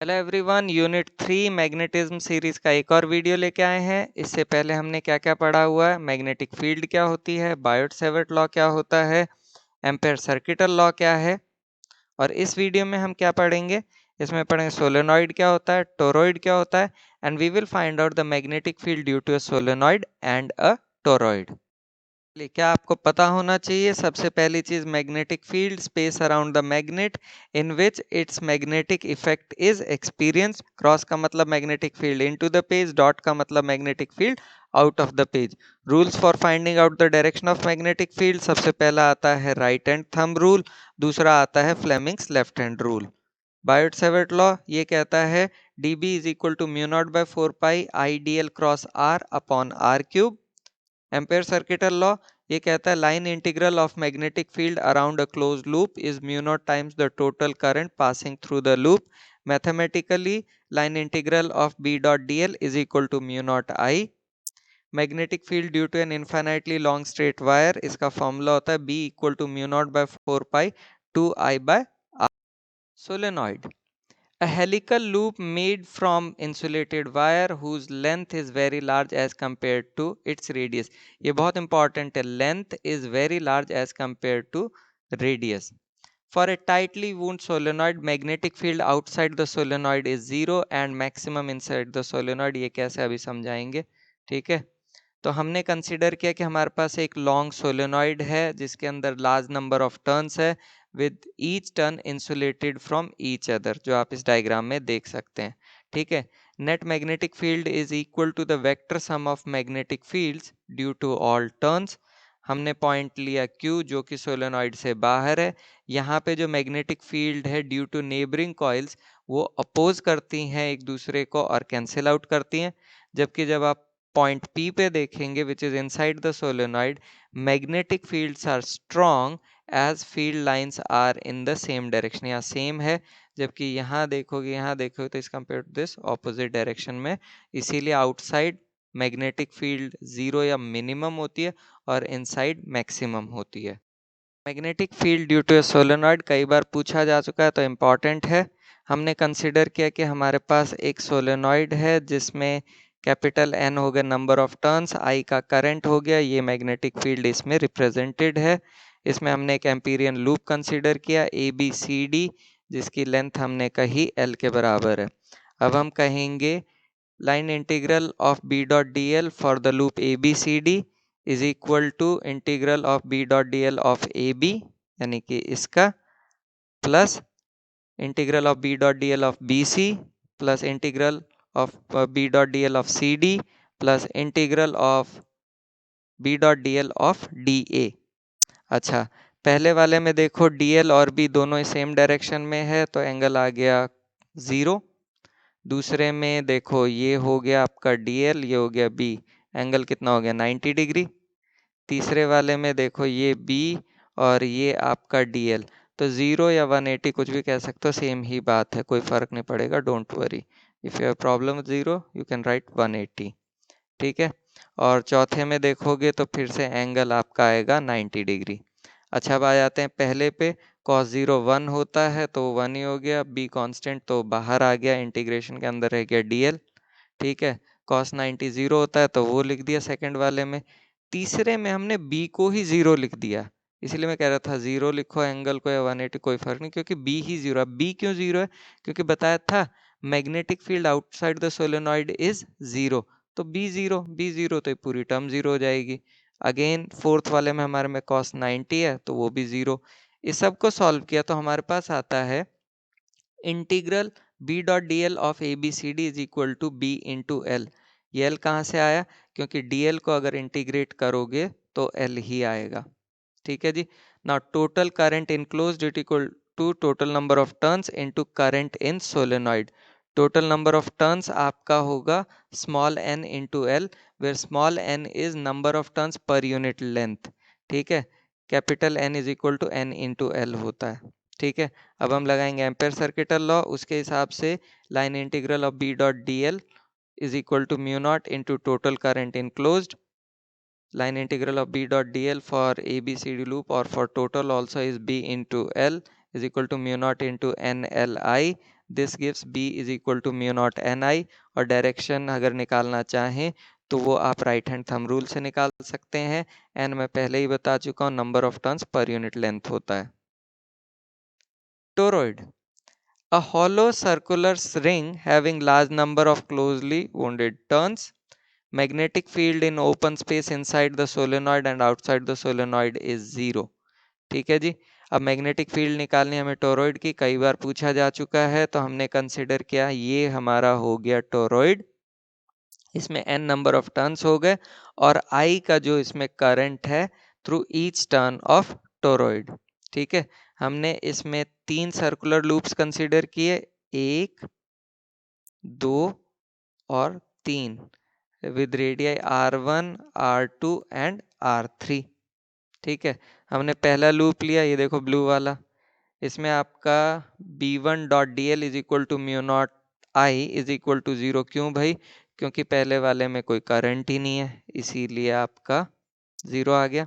Hello everyone, unit 3 magnetism series का एक और वीडियो लेके आए हैं। इससे पहले हमने क्या क्या पढ़ा हुआ है, मैग्नेटिक फील्ड क्या होती है, बायोट-सैवर्ट लॉ क्या होता है, एम्पेयर सर्किटल लॉ क्या है। और इस वीडियो में हम क्या पढ़ेंगे, इसमें पढ़ेंगे सोलेनॉइड क्या होता है, टोरॉइड क्या होता है, and we will find out the magnetic field due to a solenoid and a toroid. क्या आपको पता होना चाहिए, सबसे पहली चीज magnetic field, space around the magnet in which its magnetic effect is experience. Cross का मतलब magnetic field into the page, dot का मतलब magnetic field out of the page. Rules for finding out the direction of magnetic field, सबसे पहला आता है right hand thumb rule, दूसरा आता है Fleming's left hand rule. Biot Savart law ये कहता है dB is equal to mu naught by 4 pi I D L cross R upon R cube. Ampere circuital law ये कहता है line integral of magnetic field around a close loop is mu naught times the total current passing through the loop. Mathematically line integral of B dot D L is equal to mu naught I. Magnetic field due to an infinitely long straight wire, इसका formula होता है B equal to mu naught by 4 pi 2 I by R. Solenoid, a helical loop made from insulated wire whose length is very large as compared to its radius. ये बहुत important है, length is very large as compared to radius. For a tightly wound solenoid, magnetic field outside the solenoid is zero and maximum inside the solenoid. ये कैसे अभी समझाएंगे, ठीक है। तो हमने कंसिडर किया कि हमारे पास एक लॉन्ग सोलेनॉइड है जिसके अंदर लार्ज नंबर ऑफ टर्न्स है with each turn insulated from each other, जो आप इस डायग्राम में देख सकते हैं, ठीक है। Net magnetic field is equal to the vector sum of magnetic fields due to all turns. हमने पॉइंट लिया Q जो कि सोलेनॉइड से बाहर है। यहाँ पे जो मैग्नेटिक फील्ड है ड्यू टू नेबरिंग कॉइल्स वो अपोज करती हैं एक दूसरे को और कैंसिल आउट करती हैं, जबकि जब आप पॉइंट P पे देखेंगे which is inside the solenoid, magnetic fields are strong as field lines are in the same direction. यहाँ सेम है, जबकि यहाँ देखोगे तो इस compare to this opposite direction में, इसीलिए आउटसाइड मैग्नेटिक फील्ड जीरो या मिनिमम होती है और इनसाइड मैक्सिमम होती है। Magnetic field due to a solenoid कई बार पूछा जा चुका है तो इम्पॉर्टेंट है। हमने कंसिडर किया कि हमारे पास एक सोलेनॉइड है जिसमें कैपिटल N हो गया नंबर ऑफ टर्न्स, I का करंट हो गया, ये मैग्नेटिक फील्ड इसमें रिप्रेजेंटेड है। इसमें हमने एक एम्पीरियन लूप कंसिडर किया ABCD, जिसकी लेंथ हमने कही L के बराबर है। अब हम कहेंगे line integral of B dot D l for the loop ABCD is equal to integral of B dot D l of AB, यानी कि इसका, plus integral of B dot D l of BC, plus integral of B dot D l of CD, plus integral of B dot D l of DA। अच्छा, पहले वाले में देखो DL और B दोनों सेम डायरेक्शन में है तो एंगल आ गया 0। दूसरे में देखो ये हो गया आपका DL, ये हो गया B, एंगल कितना हो गया 90 डिग्री। तीसरे वाले में देखो ये B और ये आपका DL, तो 0 या 180 कुछ भी कह सकते हो, सेम ही बात है, कोई फर्क नहीं पड़ेगा, don't worry. If you have problem 0 you can write 180, ठीक है। और चौथे में देखोगे तो फिर से एंगल आपका आएगा 90 डिग्री। अच्छा, अब आ जाते हैं पहले पे, cos 0 1 होता है तो 1 ही हो गया, B कांस्टेंट तो बाहर आ गया, इंटीग्रेशन के अंदर रह गया DL, ठीक है। cos 90 0 होता है तो वो लिख दिया सेकंड वाले में। तीसरे में हमने B को ही 0 लिख दिया, इसलिए मैं कह रहा था 0 लिखो एंगल को या 180 कोई फर्क नहीं, क्योंकि B ही 0 है। B क्यों 0 है, क्योंकि बताया था magnetic field outside the solenoid is 0, तो B0 तो ये पूरी टर्म 0 हो जाएगी। अगेन फोर्थ वाले में हमारे में cos 90 है तो वो भी 0। इस सब को सॉल्व किया तो हमारे पास आता है integral B dot D l of ABCD is equal to B into l. ये L कहाँ से आया, क्योंकि DL को अगर इंटीग्रेट करोगे तो L ही आएगा, ठीक है जी। Now total current enclosed it equal to total number of turns into current in solenoid. Total number of turns आपका होगा small n into L, where small n is number of turns per unit length, ठीक है। Capital N is equal to n into L होता है, ठीक है। अब हम लगाएंगे एम्पेयर सर्किटल लॉ, उसके हिसाब से line integral of B dot D L is equal to mu naught into total current enclosed. Line integral of B dot dl for ABCD loop or for total also is B into L is equal to mu naught into NLI. This gives B is equal to mu naught NI। और direction अगर निकालना चाहें तो वो आप right hand thumb rule से निकाल सकते हैं। N मैं पहले ही बता चुका हूँ, number of turns per unit length होता है। Toroid, a hollow circular ring having large number of closely wounded turns. Magnetic field in open space inside the solenoid and outside the solenoid is 0। ठीक है जी। अब magnetic field निकालनी हमें toroid की, कई बार पूछा जा चुका है, तो हमने कंसिडर किया ये हमारा हो गया टोरॉइड। इसमें n नंबर ऑफ टर्न्स हो गए और I का जो इसमें करंट है through each turn off toroid. ठीक है, हमने इसमें 3 सर्कुलर लूप्स कंसीडर किए, 1, 2 और 3, with radii R1, R2 and R3। ठीक है, हमने पहला लूप लिया, ये देखो ब्लू वाला, इसमें आपका B1.dl is equal to mu naught I is equal to 0। क्यों भाई? क्योंकि पहले वाले में कोई करंट ही नहीं है, इसीलिए आपका 0 आ गया।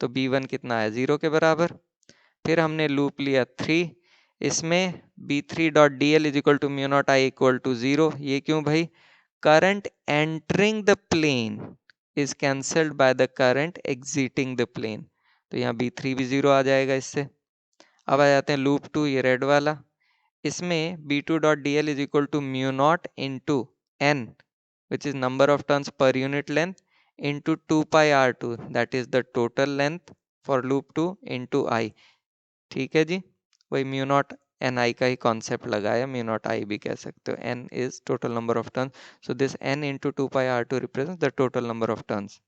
तो B1 कितना है? 0 के बराबर। फिर हमने लूप लिया 3, इसमें B3.dl is equal to mu naught I equal to 0। ये क्यों भाई? Current entering the plane is cancelled by the current exiting the plane, तो यहाँ B3 भी 0 आ जाएगा इससे। अब आ जाते हैं लूप 2, ये रेड वाला, इसमें B2.dl is equal to mu naught into N which is number of turns per unit length into 2 pi R2, that is the total length for loop 2 into I। ठीक है जी, वही म्यू नॉट एन आई का ही concept लगाया, mu naught आई भी कह सकते हो। n is total number of turns, so this n into 2 pi R2 represent the total number of turns.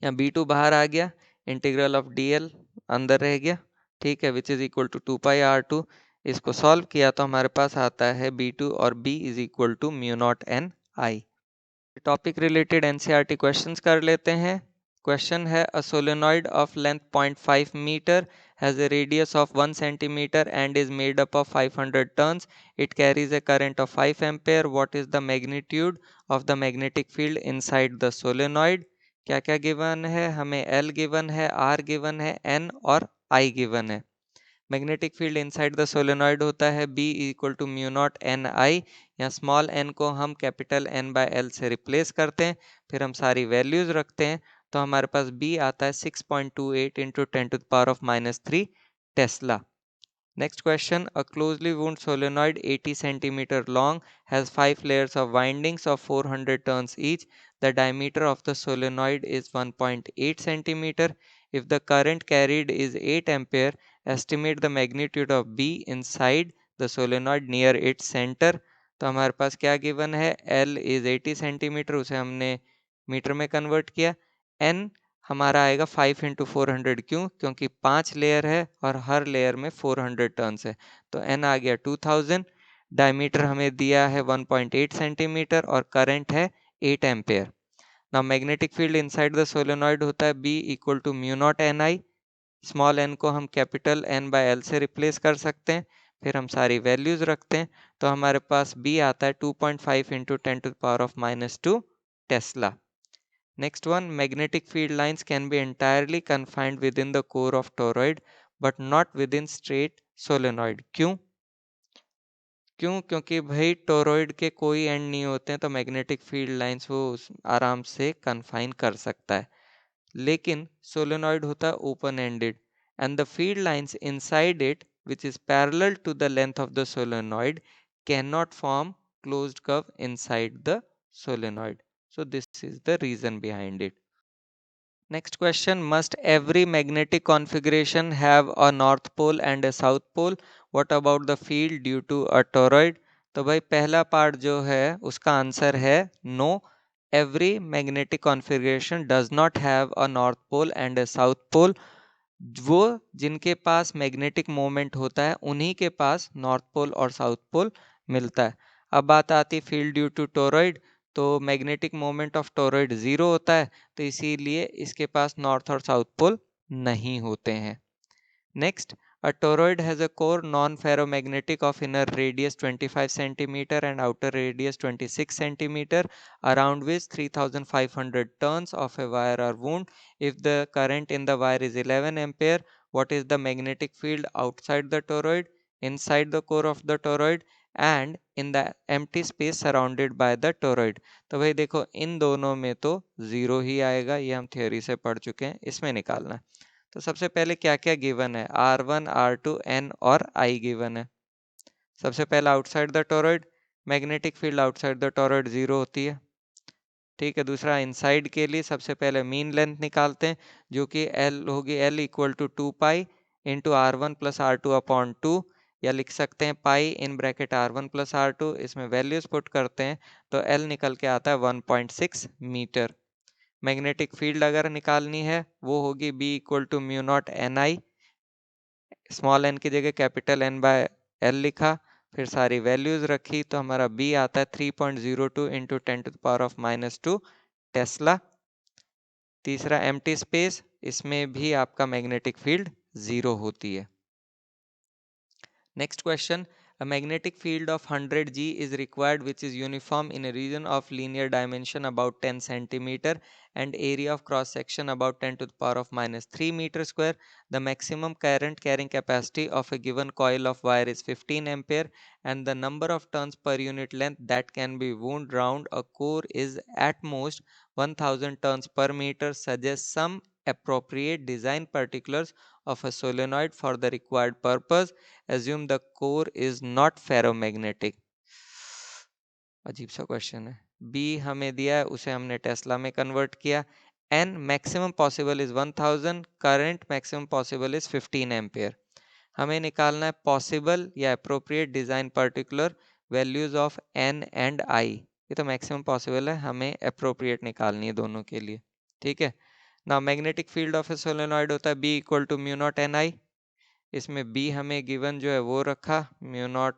यहाँ B2 बाहर आ गया, इंटीग्रल ऑफ dl अंदर रह गया। ठीक है, which is equal to 2 pi R2। इसको सॉल्व किया तो हमारे पास आता है B2 और B is equal to mu naught N I. Topic related NCERT questions कर लेते हैं। क्वेश्चन है, a solenoid of length 0.5 metre has a radius of 1 centimeter and is made up of 500 turns. It carries a current of 5 ampere. What is the magnitude of the magnetic field inside the solenoid? क्या क्या given है हमें? L given है, R given है, N और I given है। Magnetic field inside the solenoid होता है B equal to mu naught N I. यहाँ स्मॉल n को हम कैपिटल N बाय L से रिप्लेस करते हैं, फिर हम सारी वैल्यूज रखते हैं, तो हमारे पास B आता है 6.28 into 10⁻³ Tesla. Next question, a closely wound solenoid 80 centimeter long has 5 layers of windings of 400 turns each. The diameter of the solenoid is 1.8 centimeter. If the current carried is 8 ampere, estimate the magnitude of B inside the solenoid near its center। तो हमारे पास क्या given है? L is 80 centimetre, उसे हमने metre में convert किया। N हमारा आएगा 5 इंटू 400। क्यों? क्योंकि 5 लेयर है और हर लेयर में 400 टर्न्स है, तो N आ गया 2000। डायमीटर हमें दिया है 1.8 सेंटीमीटर और करंट है 8 ampere. Now magnetic field inside the solenoid होता है B equal to mu naught N I. Small n को हम कैपिटल N बाय L से रिप्लेस कर सकते हैं, फिर हम सारी वैल्यूज रखते हैं, तो हमारे पास B आता है 2.5 into 10⁻⁻² Tesla. Next one, magnetic field lines can be entirely confined within the core of toroid but not within straight solenoid। क्यों? क्योंकि भाई टोरॉइड के कोई एंड नहीं होते हैं, तो मैग्नेटिक फील्ड लाइंस वो आराम से कन्फाइन कर सकता है। लेकिन सोलेनॉइड होता है open ended and the field lines inside it which is parallel to the length of the solenoid cannot form closed curve inside the solenoid. So this is the reason behind it. Next question, must every magnetic configuration have a north pole and a south pole? What about the field due to a toroid? तो भाई पहला part जो है उसका answer है no, every magnetic configuration does not have a north pole and a south pole। वो जिनके पास magnetic moment होता है उन्हीं के पास नॉर्थ पोल और साउथ पोल मिलता है। अब बात आती फील्ड ड्यू टू टोरॉइड, तो मैग्नेटिक मोमेंट ऑफ टोरॉइड 0 होता है, तो इसीलिए इसके पास नॉर्थ और साउथ पोल नहीं होते हैं। Next, a toroid has a core non-ferromagnetic of inner radius 25 centimeter and outer radius 26 centimeter, around which 3500 turns of a wire are wound. If the current in the wire is 11 ampere, what is the magnetic field outside the toroid? inside the core of the toroid and in the empty space surrounded by the toroid। तो भाई देखो इन दोनों में तो zero ही आएगा, ये हम theory से पढ़ चुके हैं, इसमें निकालना है। तो सबसे पहले क्या क्या गिवन है, R1 R2 N और I गिवन है। सबसे पहला outside the toroid, magnetic field outside the toroid zero होती है, ठीक है। दूसरा इनसाइड के लिए सबसे पहले मीन लेंथ निकालते हैं जो कि L होगी, L equal to 2 pi into R1 plus R2 upon 2, या लिख सकते हैं पाई in bracket R1 plus R2, इसमें वैल्यूज पुट करते हैं तो L निकल के आता है 1.6 मीटर। मैग्नेटिक फील्ड अगर निकालनी है वो होगी B equal to mu naught N I, small n की जगह कैपिटल N बाय L लिखा, फिर सारी वैल्यूज रखी तो हमारा B आता है 3.02 into 10 to the power of -2 tesla. तीसरा एम्प्टी स्पेस, इसमें भी आपका मैग्नेटिक फील्ड जीरो होती है। Next question, a magnetic field of 100 G is required which is uniform in a region of linear dimension about 10 centimeter and area of cross section about 10 to the power of -3 meter square. The maximum current carrying capacity of a given coil of wire is 15 ampere and the number of turns per unit length that can be wound round a core is at most 1000 turns per meter. Suggest some appropriate design particulars of a solenoid for the required purpose. Assume the core is not ferromagnetic। अजीब सा question है। B हमें दिया है, उसे हमने Tesla में convert किया। N maximum possible is 1000, current maximum possible is 15 ampere. हमें निकालना है पॉसिबल या appropriate design particular values of n and I. ये तो मैक्सिमम पॉसिबल है, हमें अप्रोप्रिएट निकालनी है दोनों के लिए, ठीक है ना। Magnetic field of a solenoid होता है B equal to mu naught N I, इसमें बी हमें गिवन जो है वो रखा, म्यू नॉट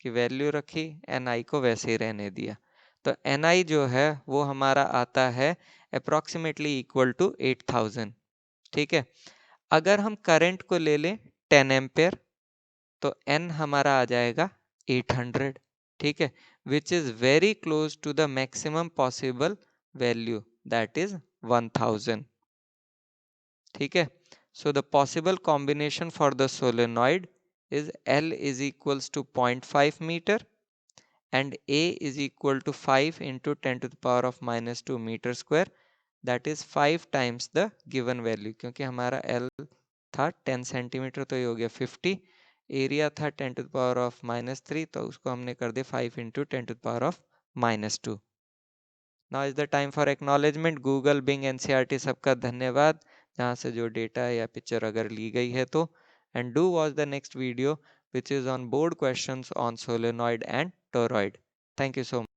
की वैल्यू रखी, एन आई को वैसे ही रहने दिया। तो एन आई जो है वो हमारा आता है अप्रोक्सीमेटली इक्वल टू 8000, ठीक है। अगर हम करंट को ले लें 10 एम्पेयर तो एन हमारा आ जाएगा 800, ठीक है, which is very close to the maximum possible value that is 1000, ठीक है। So the possible combination for the solenoid is L is equals to 0.5 meter and A is equal to 5 into 10 to the power of -2 meter square, that is 5 times the given value। क्योंकि हमारा L था 10 centimetre तो ये हो गया 50, area था 10 to the power of -3 तो उसको हमने कर दिया 5 into 10 to the power of -2। Now is the time for acknowledgement. Google, Bing, NCERT सबका धन्यवाद जहाँ से जो डेटा या पिक्चर अगर ली गई है तो। And do watch the next video which is on board questions on solenoid and toroid. Thank you so much.